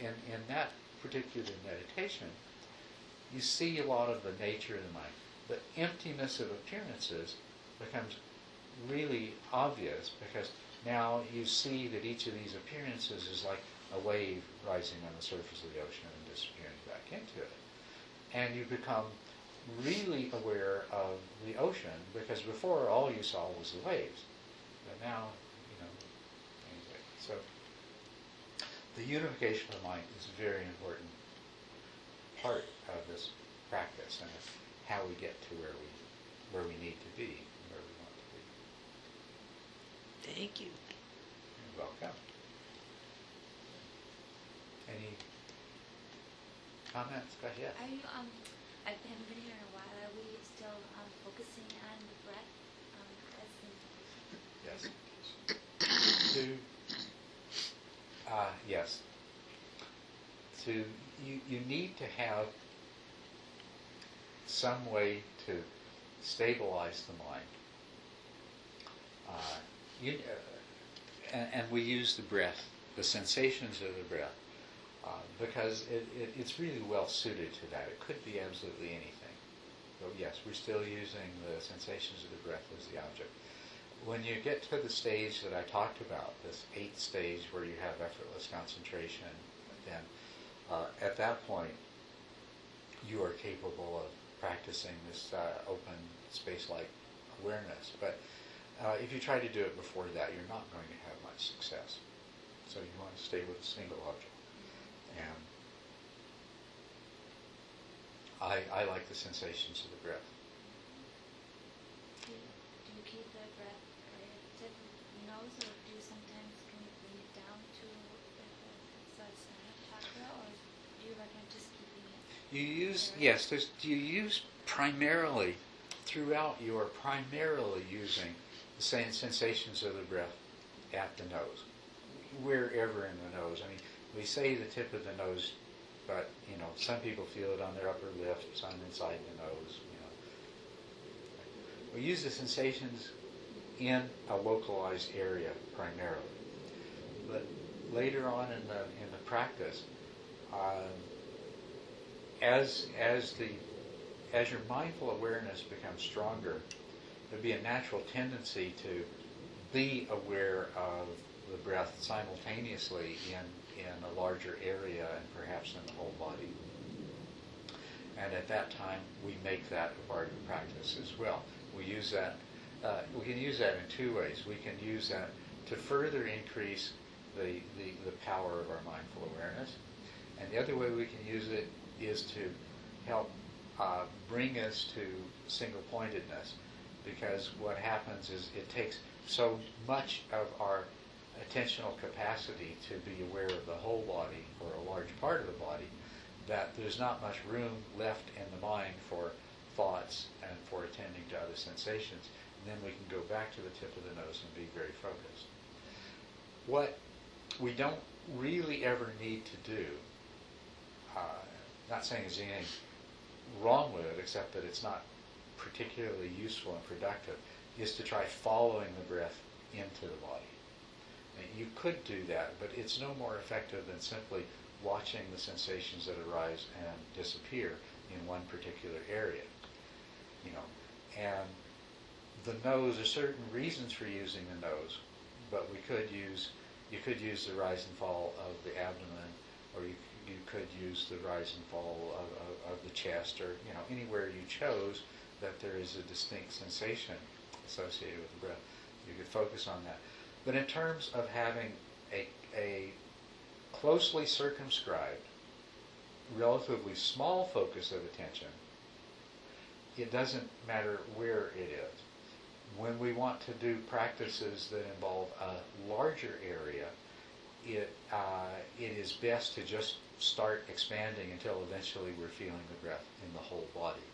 And in that particular meditation, you see a lot of the nature of the mind. The emptiness of appearances becomes really obvious, because now you see that each of these appearances is like a wave rising on the surface of the ocean and disappearing back into it. And you become really aware of the ocean, because before all you saw was the waves. But now, anyway. So the unification of the mind is a very important part of this practice, and it's how we get to where we need to be, where we want to be. Thank you. You're welcome. Any comments? Go ahead. Are you, I haven't been here in a while. Are we still focusing on the breath as in Yes. Yes. You need to have some way to stabilize the mind. And we use the breath, the sensations of the breath, because it's really well suited to that. It could be absolutely anything. But yes, we're still using the sensations of the breath as the object. When you get to the stage that I talked about, this 8th stage where you have effortless concentration, then at that point you are capable of practicing this open space-like awareness. But if you try to do it before that, you're not going to have much success. So you want to stay with a single object. And I like the sensations of the breath. Do you keep the breath at your tip of your nose, or do you sometimes can you bring it down to the sciatic chakra, or do you recommend just keeping it? You use, there? yes, you use primarily, throughout you are primarily using the same sensations of the breath at the nose, wherever in the nose. I mean, we say the tip of the nose, but, some people feel it on their upper lip, some inside the nose. We use the sensations in a localized area primarily. But later on in the practice, as your mindful awareness becomes stronger, there'd be a natural tendency to be aware of the breath simultaneously in a larger area and perhaps in the whole body. And at that time, we make that a part of the practice as well. We use that. We can use that in two ways. We can use that to further increase the power of our mindful awareness, and the other way we can use it is to help bring us to single-pointedness. Because what happens is it takes so much of our attentional capacity to be aware of the whole body, or a large part of the body, that there's not much room left in the mind for thoughts and for attending to other sensations. And then we can go back to the tip of the nose and be very focused. What we don't really ever need to do, not saying there's anything wrong with it, except that it's not particularly useful and productive, is to try following the breath into the body. You could do that, but it's no more effective than simply watching the sensations that arise and disappear in one particular area. And the nose, there's certain reasons for using the nose, but you could use the rise and fall of the abdomen, or you could use the rise and fall of the chest, or anywhere you chose that there is a distinct sensation associated with the breath. You could focus on that. But in terms of having a closely circumscribed, relatively small focus of attention, it doesn't matter where it is. When we want to do practices that involve a larger area, it is best to just start expanding until eventually we're feeling the breath in the whole body.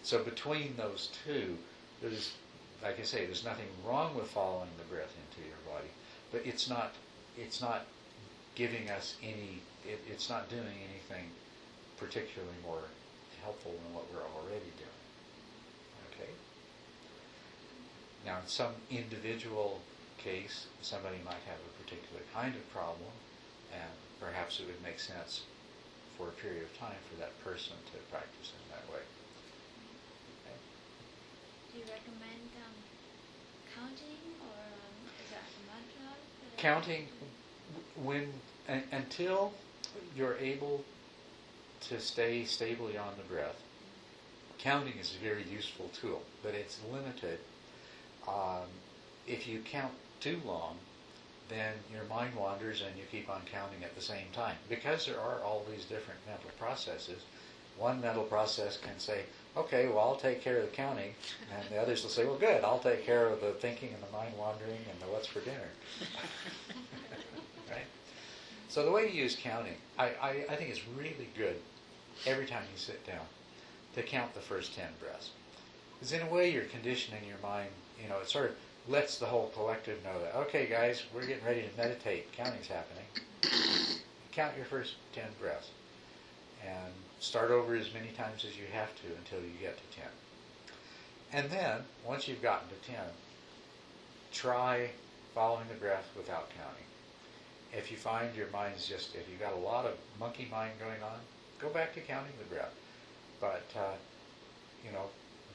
So between those two, there's, like I say, there's nothing wrong with following the breath into your body, but it's not giving us it's not doing anything particularly more helpful than what we're already doing. Okay? Now, in some individual case, somebody might have a particular kind of problem, and perhaps it would make sense for a period of time for that person to practice in that way. Okay? Do you recommend counting, or is that a mantra? Counting, until you're able to stay stably on the breath, counting is a very useful tool, but it's limited. If you count too long, then your mind wanders and you keep on counting at the same time. Because there are all these different mental processes, one mental process can say, okay, well, I'll take care of the counting, and the others will say, well, good, I'll take care of the thinking and the mind wandering and the what's for dinner. Right? So the way to use counting, I think it's really good every time you sit down to count the first 10 breaths. Because in a way you're conditioning your mind, it sort of lets the whole collective know that, okay guys, we're getting ready to meditate, counting's happening. Count your first 10 breaths. And start over as many times as you have to until you get to 10. And then, once you've gotten to 10, try following the breath without counting. If you find your mind's if you've got a lot of monkey mind going on, go back to counting the breath. But,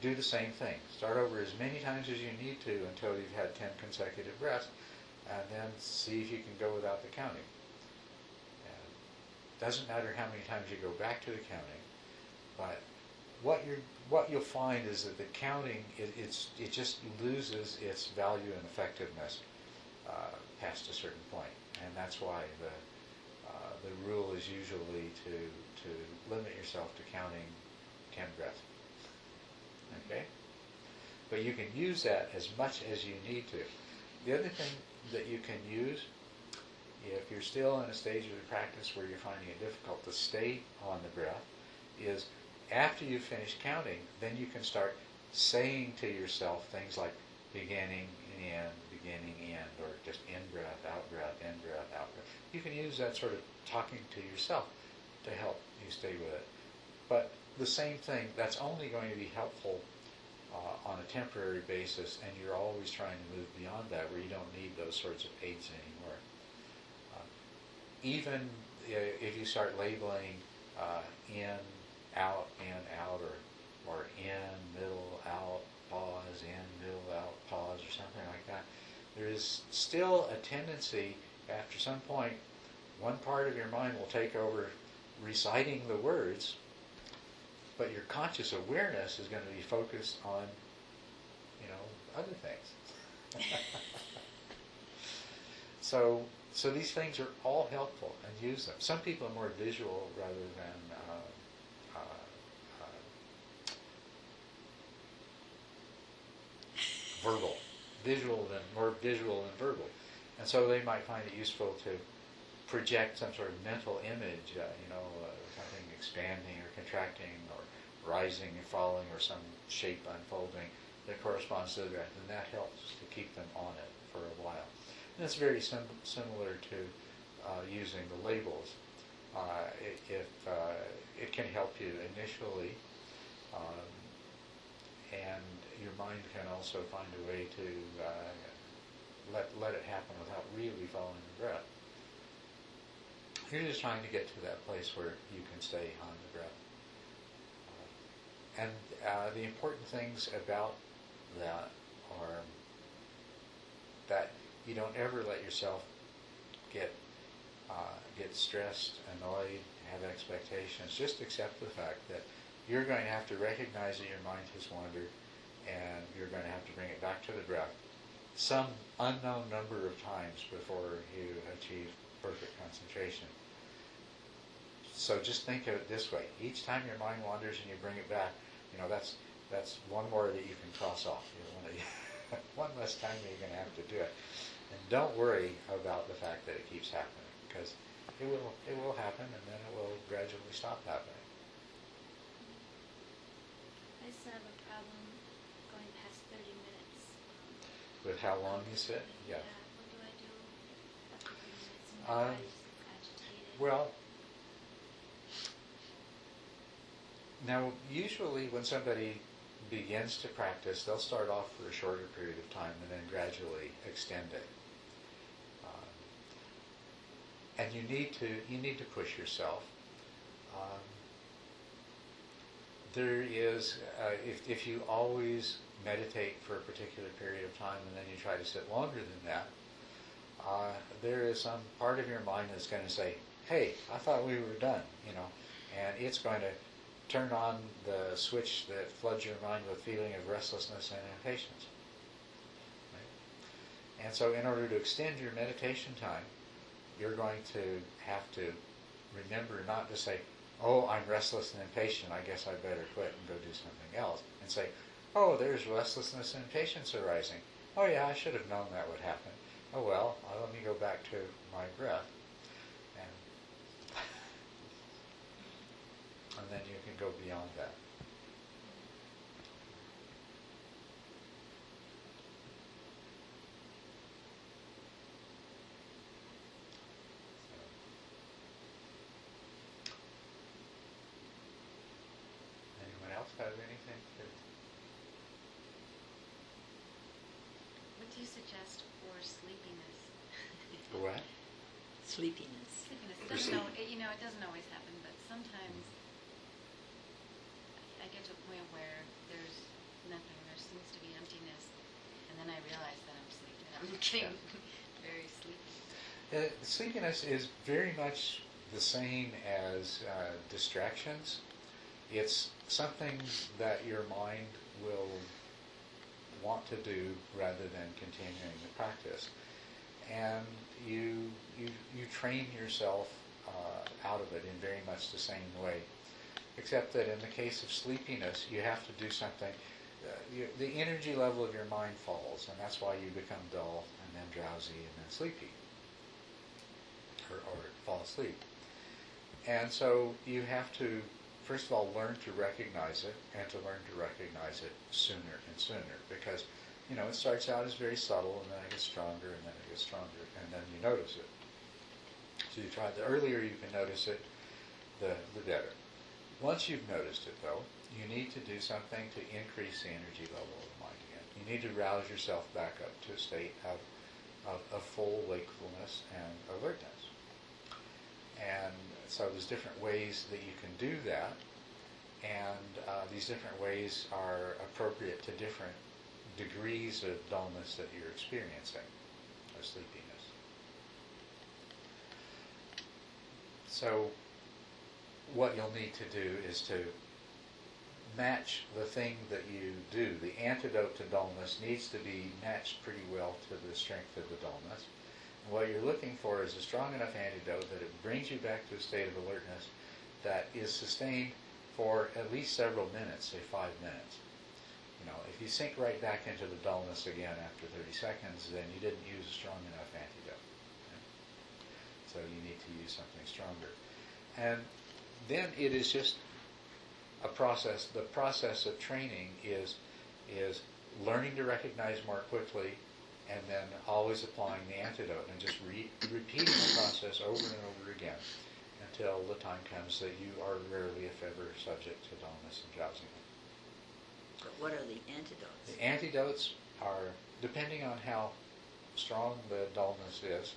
do the same thing. Start over as many times as you need to until you've had 10 consecutive breaths, and then see if you can go without the counting. Doesn't matter how many times you go back to the counting, but what you'll find is that the counting it just loses its value and effectiveness past a certain point, and that's why the rule is usually to limit yourself to counting 10 breaths. Okay? But you can use that as much as you need to. The other thing that you can use, if you're still in a stage of the practice where you're finding it difficult to stay on the breath, is after you've finished counting, then you can start saying to yourself things like beginning, end, or just in-breath, out-breath, in-breath, out-breath. You can use that sort of talking to yourself to help you stay with it. But the same thing, that's only going to be helpful on a temporary basis, and you're always trying to move beyond that where you don't need those sorts of aids anymore. Even if you start labeling in, out, or in, middle, out, pause, in, middle, out, pause, or something like that, there is still a tendency, after some point, one part of your mind will take over reciting the words, but your conscious awareness is going to be focused on, other things. So these things are all helpful, and use them. Some people are more visual rather than verbal. More visual than verbal. And so they might find it useful to project some sort of mental image, something expanding or contracting or rising and falling or some shape unfolding that corresponds to the breath, and that helps to keep them on it for a while. And it's very similar to using the labels. It can help you initially, and your mind can also find a way to let it happen without really following the breath. You're just trying to get to that place where you can stay on the breath. And the important things about that are that you don't ever let yourself get stressed, annoyed, have expectations. Just accept the fact that you're going to have to recognize that your mind has wandered, and you're going to have to bring it back to the breath some unknown number of times before you achieve perfect concentration. So just think of it this way. Each time your mind wanders and you bring it back, that's one more that you can cross off. One less time that you're going to have to do it. And don't worry about the fact that it keeps happening, because it will happen, and then it will gradually stop happening. I still have a problem going past 30 minutes. With how long you sit? Yeah. What do I do after 30 minutes? My body's agitated. Well, now usually when somebody begins to practice, they'll start off for a shorter period of time and then gradually extend it. And you need to push yourself. There is, if you always meditate for a particular period of time and then you try to sit longer than that, there is some part of your mind that's going to say, hey, I thought we were done, and it's going to turn on the switch that floods your mind with feeling of restlessness and impatience. Right? And so in order to extend your meditation time, you're going to have to remember not to say, oh, I'm restless and impatient, I guess I better quit and go do something else. And say, oh, there's restlessness and impatience arising. Oh yeah, I should have known that would happen. Oh well, let me go back to my breath. And then you can go beyond that. Anyone else have anything to? What do you suggest for sleepiness? For what? Sleepiness. Sleepiness. It For doesn't, sleep. it doesn't always happen, but sometimes I get to a point where there's nothing. There seems to be emptiness, and then I realize that I'm sleeping. I'm getting very sleepy. Sleepiness is very much the same as distractions. It's something that your mind will want to do rather than continuing the practice. And you train yourself out of it in very much the same way, except that in the case of sleepiness, you have to do something. The energy level of your mind falls, and that's why you become dull and then drowsy and then sleepy, or fall asleep. And so you have to, first of all, learn to recognize it, and to learn to recognize it sooner and sooner, because it starts out as very subtle, and then it gets stronger, and then it gets stronger, and then you notice it. So you try, the earlier you can notice it, the better. Once you've noticed it, though, you need to do something to increase the energy level of the mind again. You need to rouse yourself back up to a state of full wakefulness and alertness. And so there's different ways that you can do that, and these different ways are appropriate to different degrees of dullness that you're experiencing, or sleepiness. So what you'll need to do is to match the thing that you do. The antidote to dullness needs to be matched pretty well to the strength of the dullness. And what you're looking for is a strong enough antidote that it brings you back to a state of alertness that is sustained for at least several minutes, say 5 minutes. If you sink right back into the dullness again after 30 seconds, then you didn't use a strong enough antidote. So you need to use something stronger. And then it is just a process. The process of training is learning to recognize more quickly, and then always applying the antidote, and just repeating the process over and over again until the time comes that you are rarely, if ever, subject to dullness and drowsiness. But what are the antidotes? The antidotes are, depending on how strong the dullness is,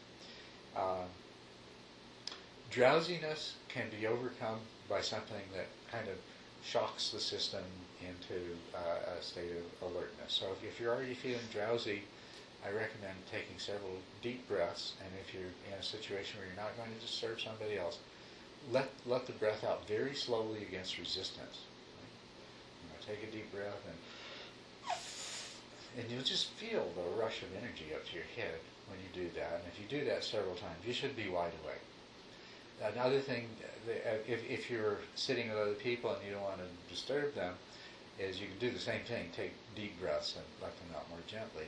drowsiness can be overcome by something that kind of shocks the system into a state of alertness. So if you're already feeling drowsy, I recommend taking several deep breaths, and if you're in a situation where you're not going to disturb somebody else, let the breath out very slowly against resistance. Take a deep breath, and you'll just feel the rush of energy up to your head when you do that. And if you do that several times, you should be wide awake. Another thing, if you're sitting with other people and you don't want to disturb them, is you can do the same thing. Take deep breaths and let them out more gently.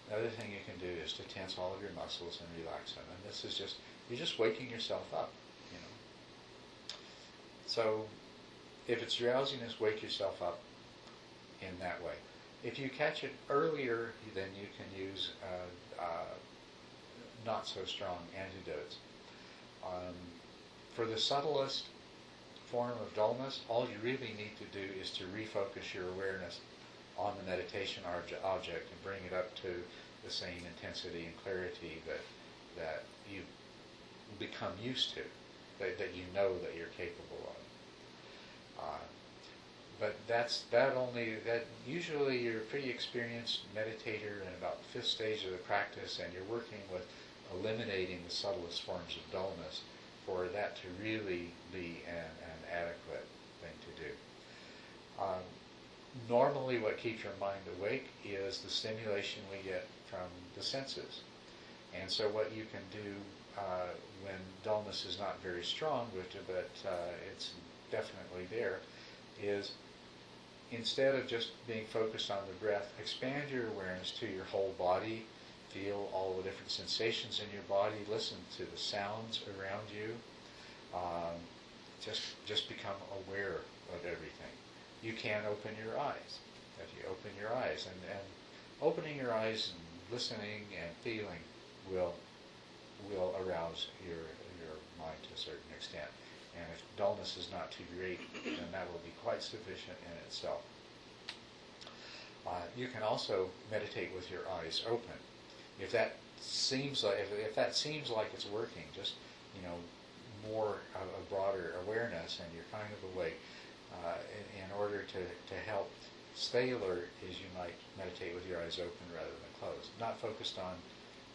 The other thing you can do is to tense all of your muscles and relax them. And this is you're just waking yourself up, So if it's drowsiness, wake yourself up in that way. If you catch it earlier, then you can use not so strong antidotes. For the subtlest form of dullness, all you really need to do is to refocus your awareness on the meditation object and bring it up to the same intensity and clarity that you've become used to, that you know that you're capable of. But that usually you're a pretty experienced meditator in about the 5th stage of the practice, and you're working with eliminating the subtlest forms of dullness for that to really be an adequate thing to do. Normally what keeps your mind awake is the stimulation we get from the senses. And so what you can do when dullness is not very strong, but it's definitely there, is instead of just being focused on the breath, expand your awareness to your whole body. Feel all the different sensations in your body. Listen to the sounds around you. Just become aware of everything. You can open your eyes. If you open your eyes, and opening your eyes and listening and feeling will arouse your mind to a certain extent. And if dullness is not too great, then that will be quite sufficient in itself. You can also meditate with your eyes open. If that seems like it's working, just more of a broader awareness, and you're kind of awake. In order to help stay alert, is you might meditate with your eyes open rather than closed. Not focused on,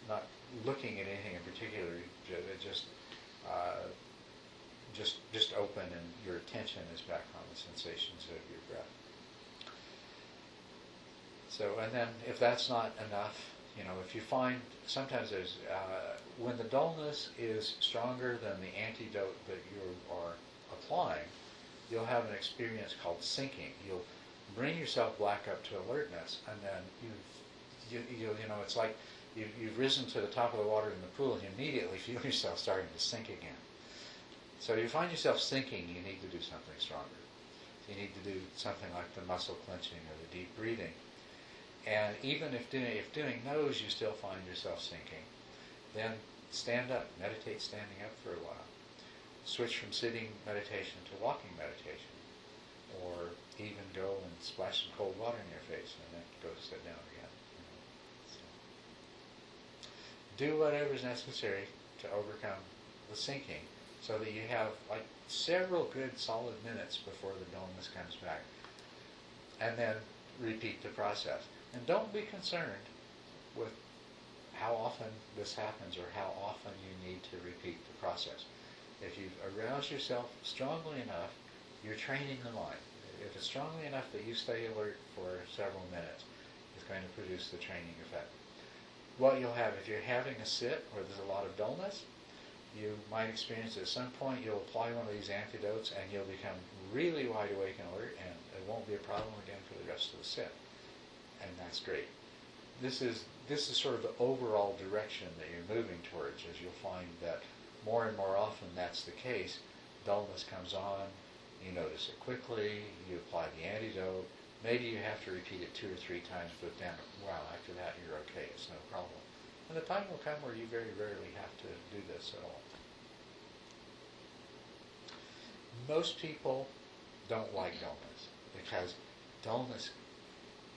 not looking at anything in particular. Just open, and your attention is back on the sensations of your breath. So, and then if that's not enough, if you find, sometimes there's, when the dullness is stronger than the antidote that you are applying, you'll have an experience called sinking. You'll bring yourself back up to alertness, and then it's like you've risen to the top of the water in the pool, and you immediately feel yourself starting to sink again. So you find yourself sinking, you need to do something stronger. You need to do something like the muscle clenching or the deep breathing. And even if doing those you still find yourself sinking, then stand up, meditate standing up for a while. Switch from sitting meditation to walking meditation. Or even go and splash some cold water in your face and then go sit down again. So, do whatever's necessary to overcome the sinking so that you have like several good solid minutes before the dullness comes back. And then repeat the process. And don't be concerned with how often this happens or how often you need to repeat the process. If you've aroused yourself strongly enough, you're training the mind. If it's strongly enough that you stay alert for several minutes, it's going to produce the training effect. What you'll have, if you're having a sit where there's a lot of dullness, you might experience at some point you'll apply one of these antidotes and you'll become really wide awake and alert, and it won't be a problem again for the rest of the sit. And that's great. This is sort of the overall direction that you're moving towards, as you'll find that more and more often that's the case. Dullness comes on, you notice it quickly, you apply the antidote, maybe you have to repeat it 2 or 3 times, but then, wow, after that you're okay, it's no problem. And the time will come where you very rarely have to do this at all. Most people don't like dullness because dullness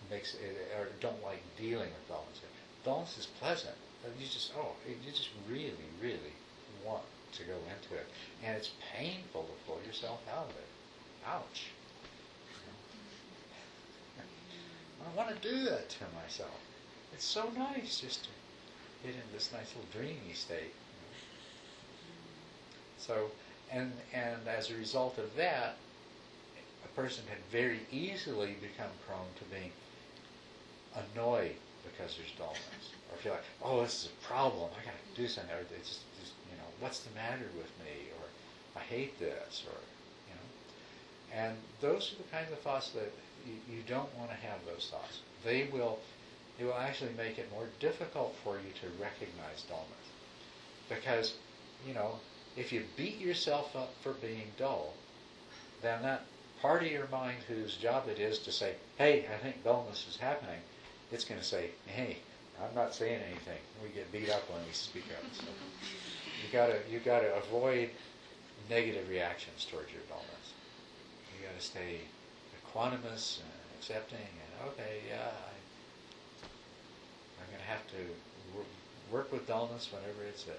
makes it, or don't like dealing with dullness. Dullness is pleasant. You just really, really want to go into it. And it's painful to pull yourself out of it. Ouch. I want to do that to myself. It's so nice just to get in this nice little dreamy state. So, and as a result of that, a person can very easily become prone to being annoyed because there's dullness, or feel like, oh, this is a problem, I got to do something, or it's just, what's the matter with me, or I hate this, or, and those are the kinds of thoughts that you don't want to have those thoughts. It will actually make it more difficult for you to recognize dullness, because, if you beat yourself up for being dull, then that part of your mind whose job it is to say, hey, I think dullness is happening, it's going to say, hey, I'm not saying anything. We get beat up when we speak up. So you got to avoid negative reactions towards your dullness. You got to stay equanimous and accepting, and okay, yeah, I'm going to have to work with dullness whenever it's there.